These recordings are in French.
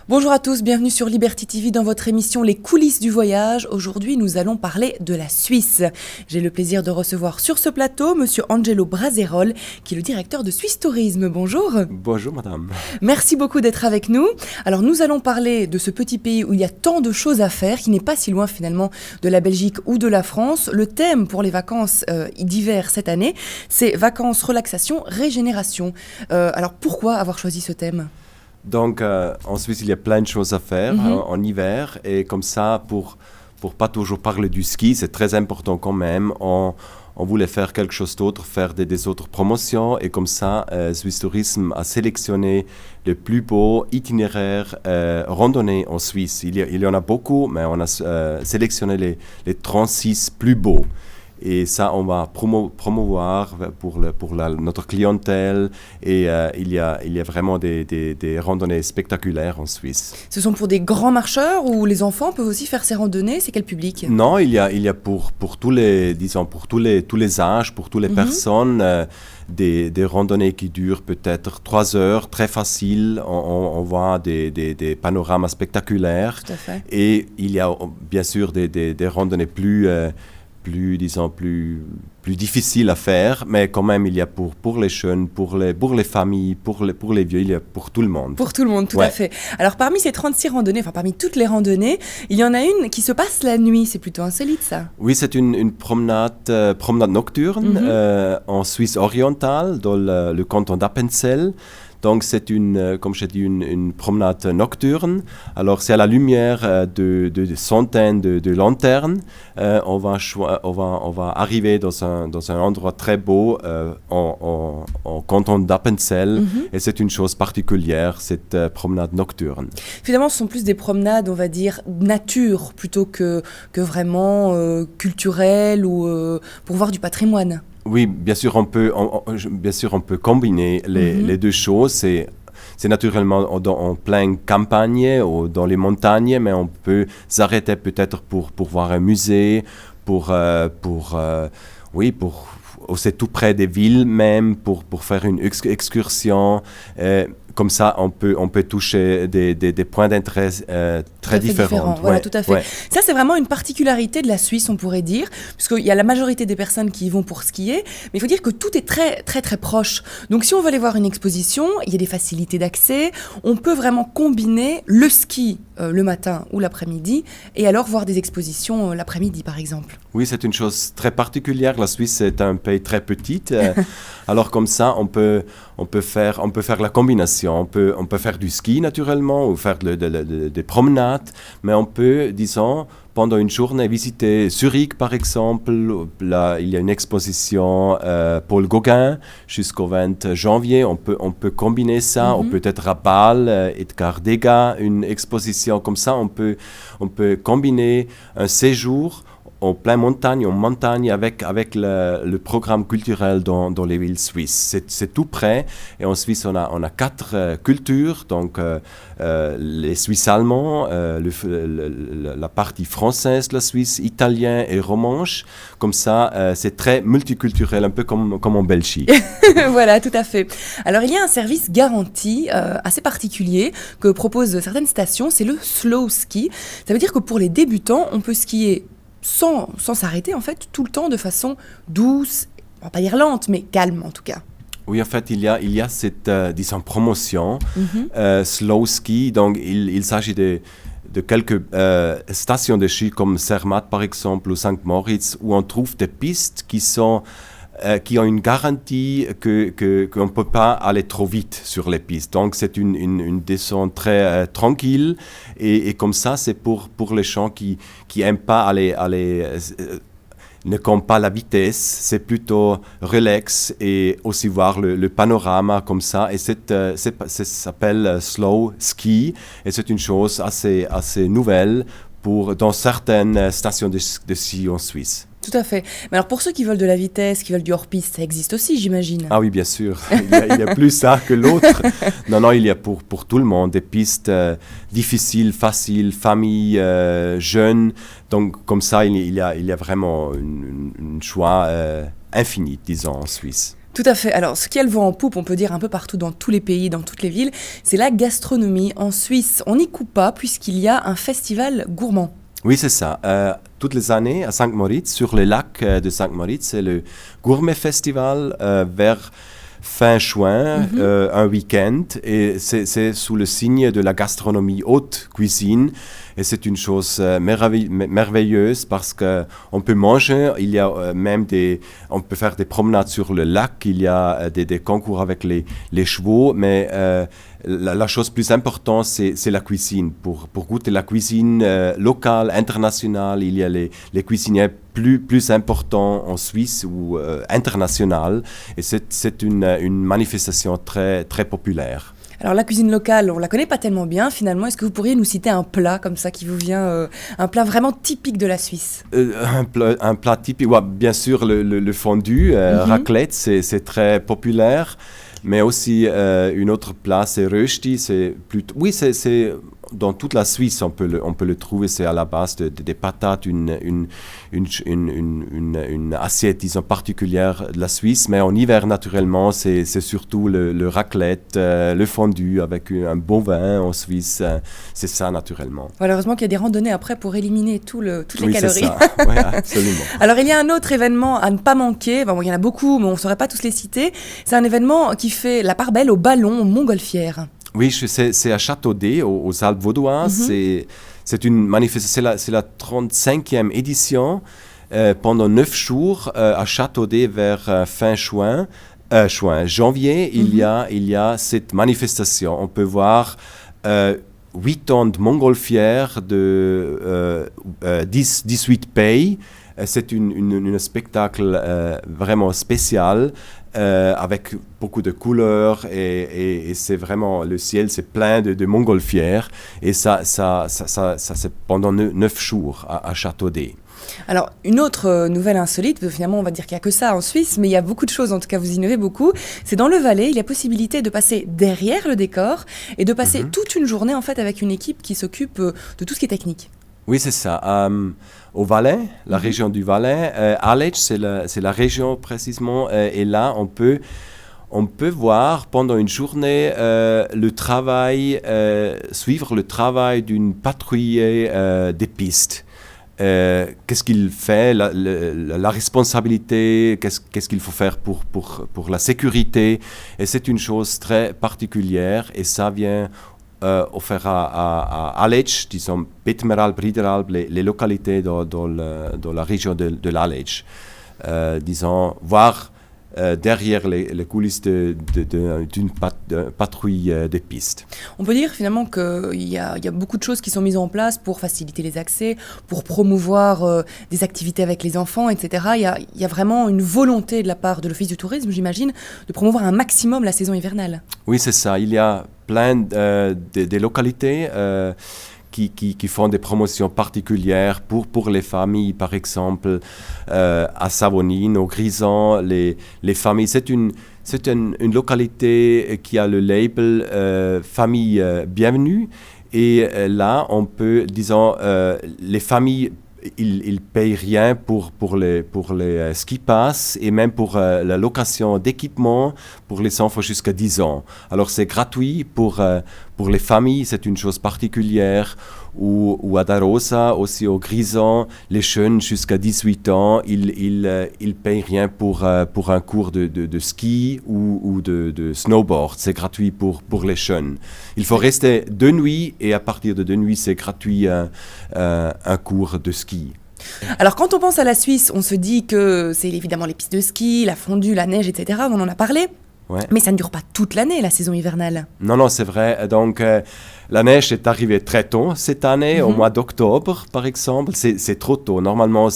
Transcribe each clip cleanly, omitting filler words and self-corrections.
Bonjour à tous, bienvenue sur Liberty TV dans votre émission Les coulisses du voyage. Aujourd'hui, nous allons parler de la Suisse. J'ai le plaisir de recevoir sur ce plateau Monsieur Angelo Braserol, qui est le directeur de Suisse Tourisme. Bonjour. Bonjour madame. Merci beaucoup d'être avec nous. Alors nous allons parler de ce petit pays où il y a tant de choses à faire, qui n'est pas si loin finalement de la Belgique ou de la France. Le thème pour les vacances d'hiver cette année, c'est vacances, relaxation, régénération. Alors pourquoi avoir choisi ce thème ? Donc en Suisse, il y a plein de choses à faire en hiver. Et comme ça, pour pas toujours parler du ski, c'est très important quand même. On voulait faire quelque chose d'autre, faire des autres promotions. Et comme ça, Suisse Tourisme a sélectionné les plus beaux itinéraires randonnées en Suisse. Il y en a beaucoup, mais on a sélectionné les 36 plus beaux. Et ça, on va promouvoir pour notre clientèle. Et il y a vraiment des randonnées spectaculaires en Suisse. Ce sont pour des grands marcheurs ou les enfants peuvent aussi faire ces randonnées? C'est quel public? Non, il y a pour tous les, disons, pour tous les âges, pour toutes les personnes, des randonnées qui durent peut-être 3 heures, très faciles. On voit des panoramas spectaculaires. Tout à fait. Et il y a bien sûr des randonnées plus difficile à faire, mais quand même il y a pour les jeunes, pour les familles, pour les vieux, il y a pour tout le monde. Pour tout le monde, tout à fait. Alors parmi ces 36 randonnées, enfin parmi toutes les randonnées, il y en a une qui se passe la nuit, c'est plutôt insolite ça. Oui, c'est une promenade nocturne en Suisse orientale, dans le canton d'Appenzell. Donc c'est comme je dis, une promenade nocturne. Alors c'est à la lumière de centaines de lanternes. On va arriver dans un endroit très beau en canton d'Appenzell. Et c'est une chose particulière, cette promenade nocturne. Finalement, ce sont plus des promenades, on va dire, nature, plutôt que vraiment culturelles ou pour voir du patrimoine. Oui, bien sûr, on peut combiner les deux choses. C'est naturellement en pleine campagne ou dans les montagnes, mais on peut s'arrêter peut-être pour voir un musée, c'est tout près des villes même, pour faire une excursion. Comme ça, on peut toucher des points d'intérêt très différents. Voilà, tout à fait. Ouais. Ça, c'est vraiment une particularité de la Suisse, on pourrait dire, puisqu'il y a la majorité des personnes qui y vont pour skier, mais il faut dire que tout est très, très, très proche. Donc, si on veut aller voir une exposition, il y a des facilités d'accès. On peut vraiment combiner le ski le matin ou l'après-midi, et alors voir des expositions l'après-midi, par exemple. Oui, c'est une chose très particulière. La Suisse est un pays très petit. Alors comme ça, on peut faire la combination. On peut faire du ski naturellement ou faire des promenades, mais on peut, disons, pendant une journée visiter Zurich par exemple. Là, il y a une exposition Paul Gauguin jusqu'au 20 janvier. On peut combiner ça. On peut être à Bâle, Edgar Degas, une exposition comme ça. On peut combiner un séjour en pleine montagne, avec le programme culturel dans les villes suisses. C'est tout près. Et en Suisse, on a 4 cultures. Donc, les Suisses allemands, la partie française de la Suisse, italien et romanche. Comme ça, c'est très multiculturel, un peu comme en Belgique. Voilà, tout à fait. Alors, il y a un service garanti assez particulier que proposent certaines stations. C'est le slow ski. Ça veut dire que pour les débutants, on peut skier sans s'arrêter, en fait, tout le temps de façon douce, on va pas dire lente, mais calme en tout cas. Oui, en fait, il y a cette, disons, promotion slow ski. Donc, il s'agit de quelques stations de ski comme Zermatt, par exemple, ou Saint-Moritz, où on trouve des pistes qui ont une garantie qu'on ne peut pas aller trop vite sur les pistes. Donc, c'est une descente très tranquille. Et comme ça, c'est pour les gens qui n'aiment pas ne comptent pas la vitesse. C'est plutôt relax et aussi voir le panorama comme ça. Et ça s'appelle slow ski. Et c'est une chose assez nouvelle dans certaines stations de ski en Suisse. Tout à fait. Mais alors pour ceux qui veulent de la vitesse, qui veulent du hors-piste, ça existe aussi, j'imagine. Ah oui, bien sûr. Il y a plus ça que l'autre. Non, il y a pour tout le monde des pistes difficiles, faciles, familles, jeunes. Donc comme ça, il y a vraiment un choix infini, disons, en Suisse. Tout à fait. Alors, ce qui a le vent en poupe, on peut dire un peu partout dans tous les pays, dans toutes les villes, c'est la gastronomie. En Suisse, on n'y coupe pas puisqu'il y a un festival gourmand. Oui, c'est ça. Toutes les années, à Saint-Moritz, sur les lacs de Saint-Moritz, c'est le Gourmet Festival vers fin juin, un week-end. Et c'est sous le signe de la gastronomie haute cuisine. Et c'est une chose merveilleuse parce qu'on peut manger, il y a même on peut faire des promenades sur le lac, il y a des concours avec les chevaux, mais la chose plus importante, c'est la cuisine. Pour goûter la cuisine locale, internationale, il y a les cuisiniers plus importants en Suisse ou internationales. Et c'est une manifestation très, très populaire. Alors la cuisine locale, on la connaît pas tellement bien finalement. Est-ce que vous pourriez nous citer un plat comme ça qui vous vient, un plat vraiment typique de la Suisse? Un plat typique, ouais, bien sûr le fondu, raclette, c'est très populaire. Mais aussi, une autre plat, c'est Rösti. Oui, c'est dans toute la Suisse, on peut le trouver. C'est à la base des patates, une assiette, disons, particulière de la Suisse. Mais en hiver, naturellement, c'est surtout le raclette, le fondu avec un bon vin en Suisse. C'est ça, naturellement. Voilà, heureusement qu'il y a des randonnées après pour éliminer toutes les calories. C'est ça. Oui, absolument. Alors, il y a un autre événement à ne pas manquer. Bon, il y en a beaucoup, mais on ne saurait pas tous les citer. C'est un événement qui fait la part belle au ballon montgolfière. Oui, c'est à Châteaudet, aux Alpes vaudoises. C'est une manifestation, c'est la 35e édition. Pendant 9 jours, à Châteaudet, vers fin janvier, il y a cette manifestation. On peut voir 8 tonnes de montgolfières de 18 pays. C'est un spectacle vraiment spécial. Avec beaucoup de couleurs et c'est vraiment, le ciel c'est plein de montgolfières et ça c'est pendant 9 jours à Châteaudet. Alors, une autre nouvelle insolite, finalement on va dire qu'il n'y a que ça en Suisse, mais il y a beaucoup de choses, en tout cas vous innovez beaucoup, c'est dans le Valais, il y a possibilité de passer derrière le décor et de passer toute une journée en fait avec une équipe qui s'occupe de tout ce qui est technique. Oui, c'est ça. Au Valais, la région du Valais, Aletsch, c'est la région précisément, et là, on peut voir pendant une journée suivre le travail d'une patrouille des pistes. Qu'est-ce qu'il fait, la responsabilité, qu'est-ce qu'il faut faire pour la sécurité. Et c'est une chose très particulière, et ça vient offert à Aletsch, disons Betmeralb, Briederalb, les localités dans la région de l'Aletsch. Disons, voir derrière les coulisses d'une patrouille des pistes. On peut dire finalement qu'il y a beaucoup de choses qui sont mises en place pour faciliter les accès, pour promouvoir des activités avec les enfants, etc. Il y a vraiment une volonté de la part de l'Office du tourisme, j'imagine, de promouvoir un maximum la saison hivernale. Oui, c'est ça. Il y a plein de localités qui font des promotions particulières pour les familles, par exemple, à Savonine, au Grison, les familles. C'est une localité qui a le label Famille Bienvenue. Et là, on peut, disons, les familles, ils payent rien pour les ski pass et même pour la location d'équipement pour les enfants jusqu'à 10 ans. Alors c'est gratuit pour les familles, c'est une chose particulière. Ou à Darosa, aussi au Grison, les jeunes jusqu'à 18 ans, ils payent rien pour un cours de ski ou de snowboard. C'est gratuit pour les jeunes. Il faut rester 2 nuits et à partir de 2 nuits, c'est gratuit un cours de ski. Alors quand on pense à la Suisse, on se dit que c'est évidemment les pistes de ski, la fondue, la neige, etc. On en a parlé. Ouais. Mais ça ne dure pas toute l'année, la saison hivernale. Non, c'est vrai. Donc, la neige est arrivée très tôt cette année, au mois d'octobre, par exemple. C'est trop tôt. Normalement,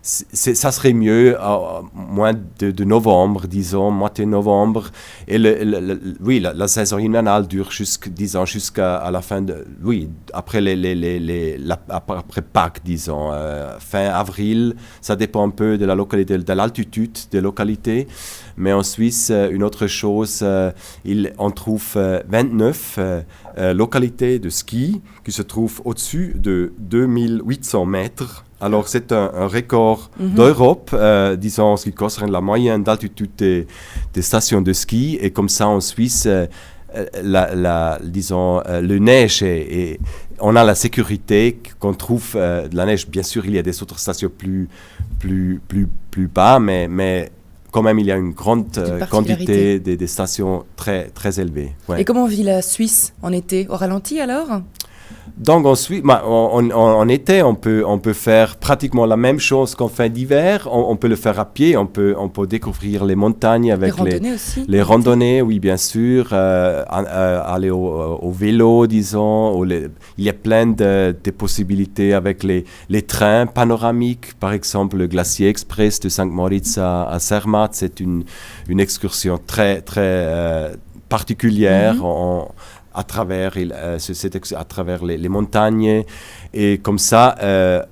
ça serait mieux au mois de novembre, disons, moitié novembre. Et oui, la saison hivernale dure jusqu'à la fin après après Pâques, disons, fin avril. Ça dépend un peu de la localité, de l'altitude des localités. Mais en Suisse, une autre chose, on trouve 29 localités de ski qui se trouvent au-dessus de 2800 mètres. Alors, c'est un record d'Europe, disons, en ce qui concerne la moyenne d'altitude des stations de ski. Et comme ça, en Suisse, disons, le neige on a la sécurité qu'on trouve de la neige. Bien sûr, il y a des autres stations plus bas, mais quand même, il y a une grande quantité des stations très, très élevées. Ouais. Et comment vit la Suisse en été? Au ralenti alors? Donc ensuite, en été, on peut faire pratiquement la même chose qu'en fin d'hiver. On peut le faire à pied, on peut découvrir les montagnes avec les randonnées, oui, bien sûr, aller au vélo, disons. Il y a plein de possibilités avec les trains panoramiques. Par exemple, le Glacier Express de Saint-Moritz à Zermatt, c'est une excursion très, très particulière. À travers les montagnes. Et comme ça,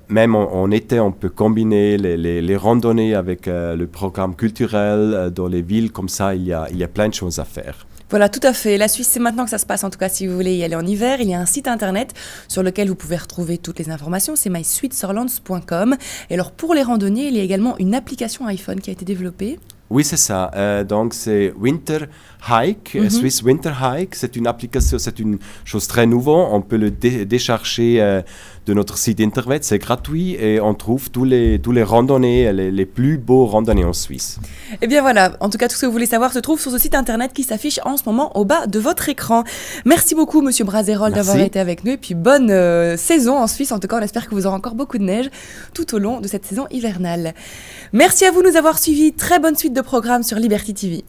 même en été, on peut combiner les randonnées avec le programme culturel dans les villes. Comme ça, il y a plein de choses à faire. Voilà, tout à fait. La Suisse, c'est maintenant que ça se passe. En tout cas, si vous voulez y aller en hiver, il y a un site internet sur lequel vous pouvez retrouver toutes les informations. C'est myswitzerlands.com. Et alors, pour les randonniers, il y a également une application iPhone qui a été développée. Oui, c'est ça. Donc, c'est Winter Hike, Swiss Winter Hike. C'est une application, c'est une chose très nouvelle. On peut le décharger de notre site internet. C'est gratuit et on trouve tous les randonnées, les plus beaux randonnées en Suisse. Eh bien voilà, en tout cas, tout ce que vous voulez savoir se trouve sur ce site internet qui s'affiche en ce moment au bas de votre écran. Merci beaucoup, Monsieur Brazerol, d'avoir été avec nous. Et puis, bonne saison en Suisse. En tout cas, on espère que vous aurez encore beaucoup de neige tout au long de cette saison hivernale. Merci à vous de nous avoir suivis. Très bonne suite de programmes sur Liberty TV.